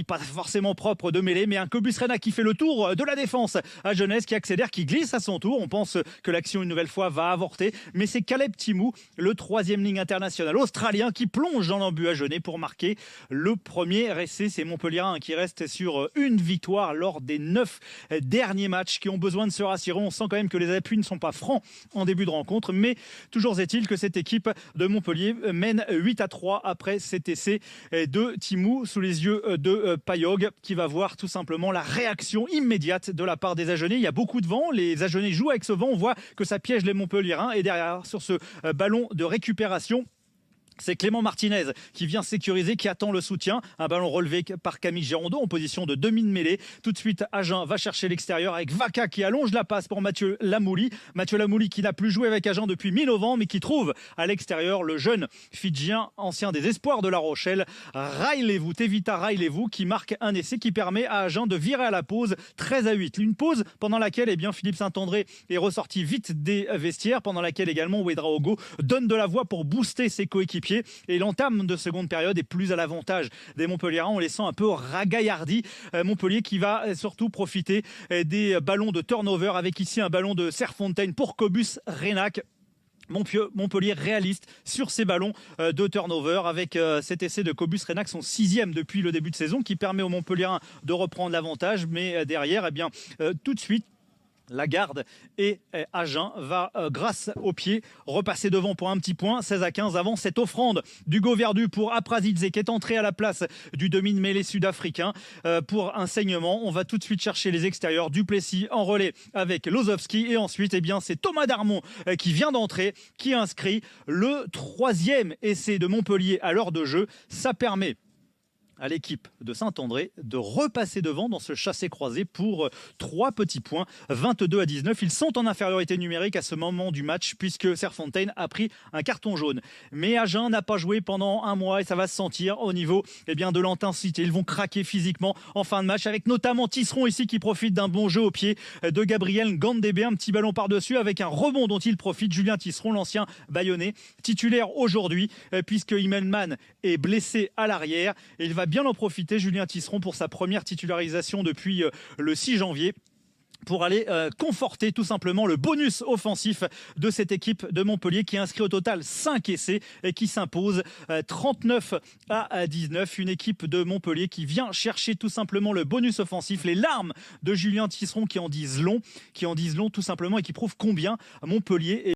Pas forcément propre de mêlée, mais un Cobus Rena qui fait le tour de la défense à Jeunesse, qui accélère, qui glisse à son tour. On pense que l'action, une nouvelle fois, va avorter, mais c'est Caleb Timou, le troisième ligne international australien, qui plonge dans l'embut à Genève pour marquer le premier essai. C'est Montpellierin qui reste sur une victoire lors des 9 derniers matchs, qui ont besoin de se rassurer. On sent quand même que les appuis ne sont pas francs en début de rencontre, mais toujours est-il que cette équipe de Montpellier mène 8-3 après cet essai de Timou sous les yeux de Payog, qui va voir tout simplement la réaction immédiate de la part des Agenais. Il y a beaucoup de vent, les Agenais jouent avec ce vent, on voit que ça piège les Montpelliérains, et derrière sur ce ballon de récupération, c'est Clément Martinez qui vient sécuriser, qui attend le soutien. Un ballon relevé par Camille Gérondeau en position de demi-mêlée. Tout de suite, Agen va chercher l'extérieur avec Vaca qui allonge la passe pour Mathieu Lamouli. Mathieu Lamouli qui n'a plus joué avec Agen depuis mi-novembre, mais qui trouve à l'extérieur le jeune Fidjien, ancien des espoirs de La Rochelle, Railez-vous, Tevita Railez-vous, qui marque un essai qui permet à Agen de virer à la pause 13-8. Une pause pendant laquelle Philippe Saint-André est ressorti vite des vestiaires, pendant laquelle également Ouedraogo donne de la voix pour booster ses coéquipiers. Et l'entame de seconde période est plus à l'avantage des Montpelliérains. On les sent un peu ragaillardis. Montpellier qui va surtout profiter des ballons de turnover, avec ici un ballon de Serfontaine pour Cobus Renac. Montpellier réaliste sur ces ballons de turnover, avec cet essai de Cobus Renac, son 6e depuis le début de saison, qui permet aux Montpelliérains de reprendre l'avantage. Mais derrière, tout de suite, la garde et Agen va, grâce au pied, repasser devant pour un petit point. 16-15 avant cette offrande d'Hugo Verdu pour Aprazidze, qui est entré à la place du demi-mêlée sud-africain pour un saignement. On va tout de suite chercher les extérieurs. Duplessis en relais avec Lozowski, et ensuite c'est Thomas Darmon qui vient d'entrer, qui inscrit le 3e essai de Montpellier à l'heure de jeu. Ça permet à l'équipe de Saint-André de repasser devant dans ce chassé-croisé pour 3 petits points, 22-19. Ils sont en infériorité numérique à ce moment du match, puisque Serfontaine a pris un carton jaune. Mais Agen n'a pas joué pendant un mois, et ça va se sentir au niveau de l'intensité. Ils vont craquer physiquement en fin de match, avec notamment Tisseron ici qui profite d'un bon jeu au pied de Gabriel Ngandébé. Un petit ballon par-dessus avec un rebond dont il profite. Julien Tisseron, l'ancien Bayonnais, titulaire aujourd'hui, puisque Imelman est blessé à l'arrière, et il va bien en profiter, Julien Tisseron, pour sa première titularisation depuis le 6 janvier, pour aller conforter tout simplement le bonus offensif de cette équipe de Montpellier, qui inscrit au total 5 essais et qui s'impose 39-19. Une équipe de Montpellier qui vient chercher tout simplement le bonus offensif, les larmes de Julien Tisseron qui en disent long tout simplement, et qui prouvent combien Montpellier est